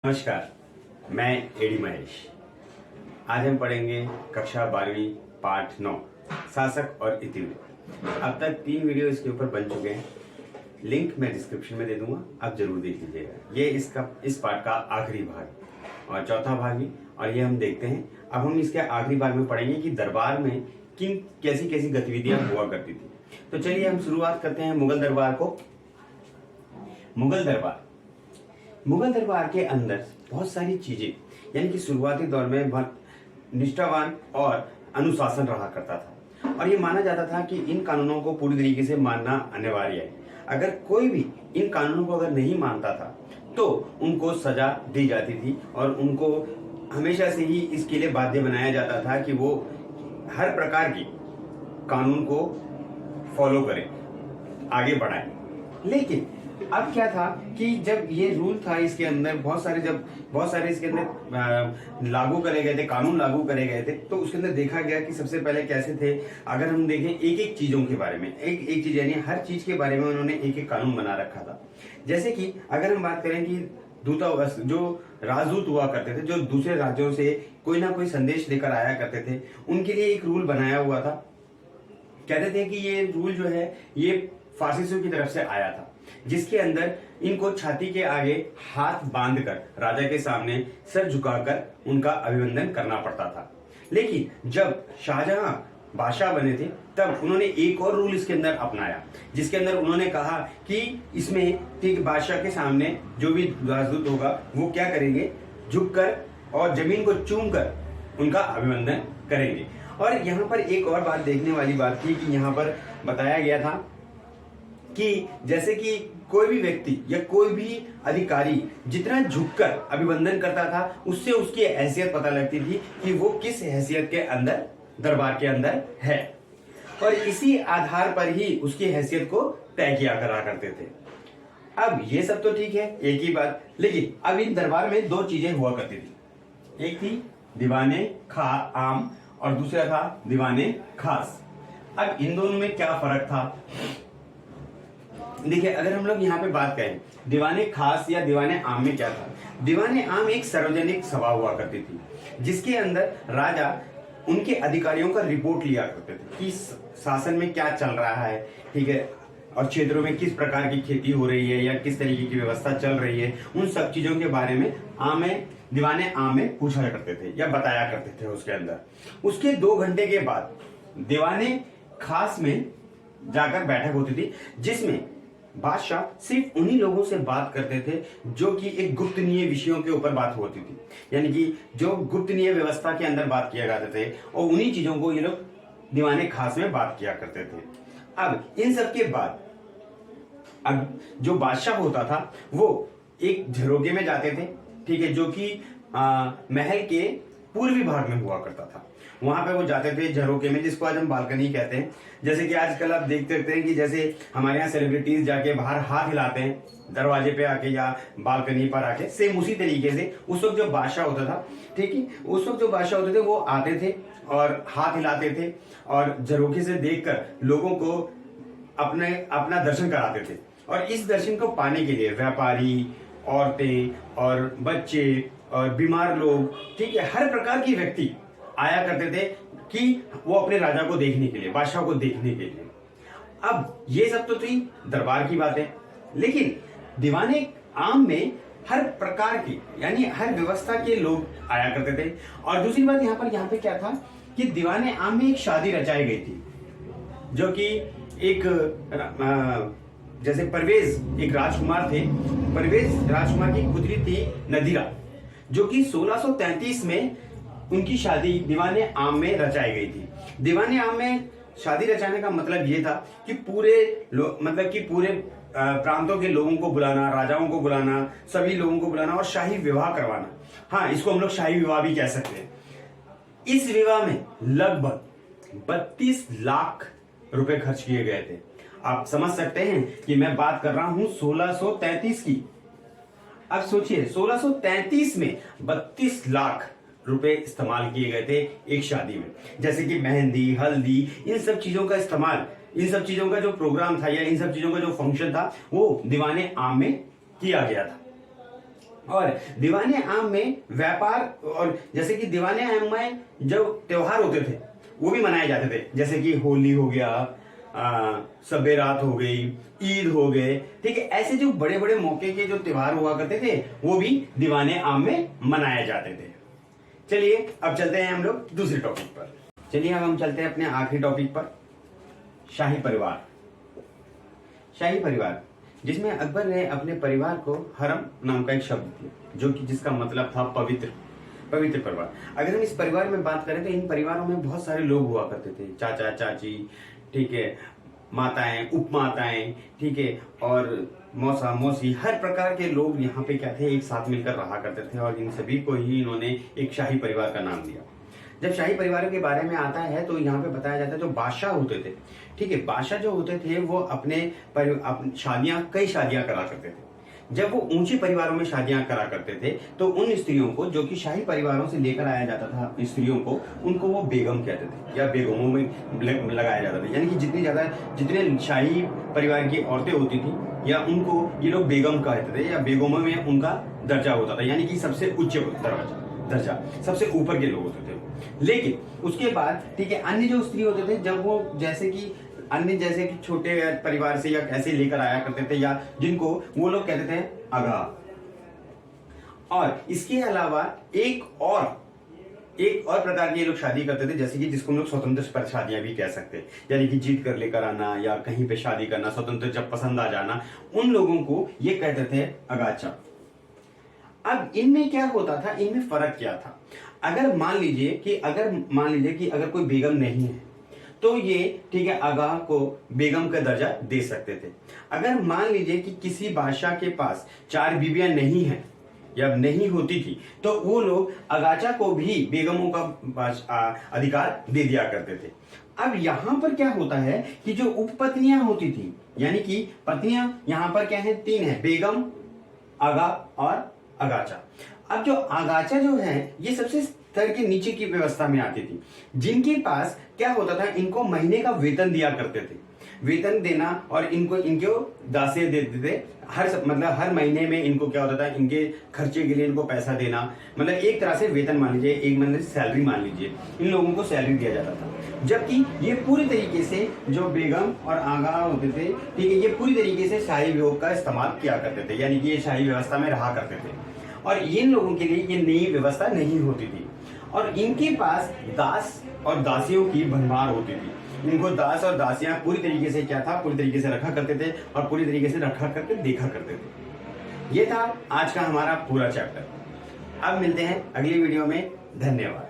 नमस्कार, मैं एडी महेश। आज हम पढ़ेंगे कक्षा 12वीं पाठ 9 शासक और इतिवृत्त। अब तक 3 वीडियो इसके ऊपर बन चुके हैं। लिंक मैं डिस्क्रिप्शन में दे दूंगा, आप जरूर देख लीजिएगा। ये इस पाठ का आखिरी भाग और चौथा भाग भी, और ये हम देखते हैं। अब हम इसके आखिरी भाग में पढ़ेंगे कि दरबार में कैसी कैसी गतिविधियां हुआ करती थी। तो चलिए हम शुरुआत करते हैं मुगल दरबार को। मुगल दरबार के अंदर बहुत सारी चीजें, यानी कि शुरुआती दौर में बहुत निष्ठावान और अनुशासन रहा करता था, और ये माना जाता था कि इन कानूनों को पूरी तरीके से मानना अनिवार्य है। अगर कोई भी इन कानूनों को अगर नहीं मानता था तो उनको सजा दी जाती थी, और उनको हमेशा से ही इसके लिए बाध्य बनाया जाता था कि वो हर प्रकार की कानून को फॉलो करें, आगे बढ़ाएं। लेकिन अब क्या था कि जब ये रूल था इसके अंदर बहुत सारे इसके अंदर लागू करे गए थे, कानून लागू करे गए थे, तो उसके अंदर देखा गया कि सबसे पहले कैसे थे। अगर हम देखें एक एक चीजों के बारे में, एक चीज यानी हर चीज के बारे में उन्होंने एक एक कानून बना रखा था। जैसे कि अगर हम बात करें कि दूतावास, जो राजदूत हुआ करते थे, जो दूसरे राज्यों से कोई ना कोई संदेश लेकर आया करते थे, उनके लिए एक रूल बनाया हुआ था। कहते थे कि ये रूल जो है ये फारसियों की तरफ से आया था, जिसके अंदर इनको छाती के आगे हाथ बांधकर राजा के सामने सर झुकाकर उनका अभिवंदन करना पड़ता था। लेकिन जब शाहजहां बादशाह बने थे तब उन्होंने एक और रूल इसके अंदर अपनाया, जिसके अंदर उन्होंने कहा कि इसमें ठीक बादशाह के सामने जो भी राजदूत होगा वो क्या करेंगे, झुककर और जमीन को चूमकर उनका अभिवंदन करेंगे। और यहाँ पर एक और बात देखने वाली बात थी कि यहाँ पर बताया गया था कि जैसे कि कोई भी व्यक्ति या कोई भी अधिकारी जितना झुककर अभिवंदन करता था, उससे उसकी हैसियत पता लगती थी कि वो किस हैसियत के अंदर दरबार के अंदर है, और इसी आधार पर ही उसकी हैसियत को तय किया करा करते थे। अब ये सब तो ठीक है, एक ही बात, लेकिन अब इन दरबार में 2 चीजें हुआ करती थी। एक थी दीवाने आम और दूसरा था दीवाने खास। अब इन दोनों में क्या फर्क था? देखिए, अगर हम लोग यहाँ पे बात करें दीवाने खास या दीवाने आम में क्या था। दीवाने आम एक सार्वजनिक सभा हुआ करती थी, जिसके अंदर राजा उनके अधिकारियों का रिपोर्ट लिया करते थे कि शासन में क्या चल रहा है, ठीक है, और क्षेत्रों में किस प्रकार की खेती हो रही है या किस तरीके की व्यवस्था चल रही है। उन सब चीजों के बारे में दीवाने आम में पूछा करते थे या बताया करते थे। उसके अंदर उसके 2 घंटे के बाद दीवाने खास में जाकर बैठक होती थी, जिसमें बादशाह सिर्फ उन्हीं लोगों से बात करते थे जो कि एक गुप्तनीय विषयों के ऊपर बात होती थी, यानी कि जो गुप्तनीय व्यवस्था के अंदर बात किया करते थे, और उन्हीं चीजों को ये लोग दीवाने खास में बात किया करते थे। अब इन सब के बाद अब जो बादशाह होता था वो एक झरोखे में जाते थे, ठीक है, जो कि महल के पूर्वी भाग में हुआ करता था। वहां पे वो जाते थे झरोखे में, जिसको आज हम बालकनी कहते हैं। जैसे कि आजकल आप देख सकते हैं कि जैसे हमारे यहाँ सेलिब्रिटीज जाके बाहर हाथ हिलाते हैं दरवाजे पे आके या बालकनी पर आके, सेम उसी तरीके से उस वक्त जो बादशाह होता था, ठीक है, उस वक्त जो बादशाह होते थे वो आते थे और हाथ हिलाते थे और झरोखे से देखकर लोगों को अपना दर्शन कराते थे। और इस दर्शन को पाने के लिए व्यापारी, औरतें और बच्चे और बीमार लोग, ठीक है, हर प्रकार की व्यक्ति आया करते थे कि वो अपने राजा को देखने के लिए, बादशाह को देखने के लिए। अब ये सब तो थी दरबार की बातें, लेकिन दीवाने आम में हर प्रकार की, यानी हर व्यवस्था के लोग आया करते थे। और दूसरी बात यहाँ पे क्या था कि दीवाने आम में एक शादी रचाई गई थी, जो कि एक जैसे परवेज एक राजकुमार थे, परवेज राजकुमार की पुत्री थी नदीरा, जो कि 1633 में उनकी शादी दीवाने आम में रचाई गई थी। दीवाने आम में शादी रचाने का मतलब ये था कि पूरे प्रांतों के लोगों को बुलाना, राजाओं को बुलाना, सभी लोगों को बुलाना और शाही विवाह करवाना। हाँ, इसको हम लोग शाही विवाह भी कह सकते हैं। इस विवाह में लगभग 32 लाख रुपए खर्च किए गए थे। आप समझ सकते हैं कि मैं बात कर रहा हूं 1633 की। अब सोचिए 1633 में 32 लाख रुपए इस्तेमाल किए गए थे एक शादी में। जैसे कि मेहंदी, हल्दी, इन सब चीजों का इस्तेमाल, इन सब चीजों का जो प्रोग्राम था या इन सब चीजों का जो फंक्शन था वो दीवाने आम में किया गया था। और दीवाने आम में व्यापार, और जैसे कि दीवाने आम में जो त्योहार होते थे वो भी मनाए जाते थे, जैसे कि होली हो गया, शब रात हो गई, ईद हो गए, ठीक है। ऐसे जो बड़े बड़े मौके के जो त्योहार हुआ करते थे वो भी दीवाने आम में मनाए जाते थे। चलिए अब चलते हैं हम लोग दूसरे टॉपिक पर। चलिए अब हम चलते हैं अपने आखिरी टॉपिक पर, शाही परिवार। शाही परिवार, जिसमें अकबर ने अपने परिवार को हरम नाम का एक शब्द दिया, जो कि जिसका मतलब था पवित्र परिवार। अगर हम इस परिवार में बात करें तो इन परिवारों में बहुत सारे लोग हुआ करते थे, चाचा चाची, ठीक है, माताएं, उपमाताएं, ठीक है, और मौसा मौसी, हर प्रकार के लोग यहाँ पे क्या थे, एक साथ मिलकर रहा करते थे, और इन सभी को ही इन्होंने एक शाही परिवार का नाम दिया। जब शाही परिवारों के बारे में आता है तो यहाँ पे बताया जाता है जो बादशाह होते थे, ठीक है, बादशाह जो होते थे वो अपने शादियां, कई शादियां करा करते थे। जब वो ऊंचे परिवारों में शादियां करा करते थे तो उन स्त्रियों को, जो कि शाही परिवारों से लेकर आया जाता था स्त्रियों को, उनको वो बेगम कहते थे या बेगमों में लगाया जाता था। यानी कि जितने शाही परिवार की औरतें होती थी या उनको ये लोग बेगम कहते थे, या बेगमों में उनका दर्जा होता था, यानी कि सबसे उच्च दर्जा, सबसे ऊपर के लोग होते थे। लेकिन उसके बाद, ठीक है, अन्य जो स्त्री होते थे, जब वो जैसे कि छोटे परिवार से या ऐसे लेकर आया करते थे, या जिनको वो लोग कहते थे अगा। और इसके अलावा एक और प्रकार की ये लोग शादी करते थे, जैसे कि जिसको हम लोग स्वतंत्र पर शादियां भी कह सकते हैं, यानी कि जीत कर लेकर आना या कहीं पे शादी करना, स्वतंत्र जब पसंद आ जाना, उन लोगों को ये कहते थे अगाचा। अब इनमें क्या होता था, इनमें फर्क क्या था? अगर मान लीजिए कि अगर कोई बेगम नहीं है तो ये, ठीक है, आगाह को बेगम का दर्जा दे सकते थे। अगर मान लीजिए कि किसी बादशाह के पास 4 बीवियां नहीं हैं या नहीं होती थी तो वो लोग अगाचा को भी बेगमों का अधिकार दे दिया करते थे। अब यहां पर क्या होता है कि जो उपपत्नियां होती थी, यानी कि पत्नियां यहां पर क्या है, 3 है, बेगम, आगा और अगाचा। अब जो अगाचा जो है ये सबसे स्तर के नीचे की व्यवस्था में आती थी, जिनके पास क्या होता था, इनको महीने का वेतन दिया करते थे, वेतन देना, और इनको दासे देते थे, हर महीने में इनको क्या होता था, इनके खर्चे के लिए इनको पैसा देना, मतलब एक तरह से वेतन मान लीजिए, एक महीने सैलरी मान लीजिए, इन लोगों को सैलरी दिया जाता था। जबकि ये पूरी तरीके से जो बेगम और आगा होते थे, ठीक है, ये पूरी तरीके से शाही विभोग का इस्तेमाल किया करते थे, यानी कि ये शाही व्यवस्था में रहा करते थे, और इन लोगों के लिए ये नई व्यवस्था नहीं होती थी, और इनके पास दास और दासियों की भंडार होती थी। इनको दास और दासियां पूरी तरीके से क्या था, पूरी तरीके से रखा करते थे, और पूरी तरीके से रखा करके देखा करते थे। ये था आज का हमारा पूरा चैप्टर। अब मिलते हैं अगली वीडियो में। धन्यवाद।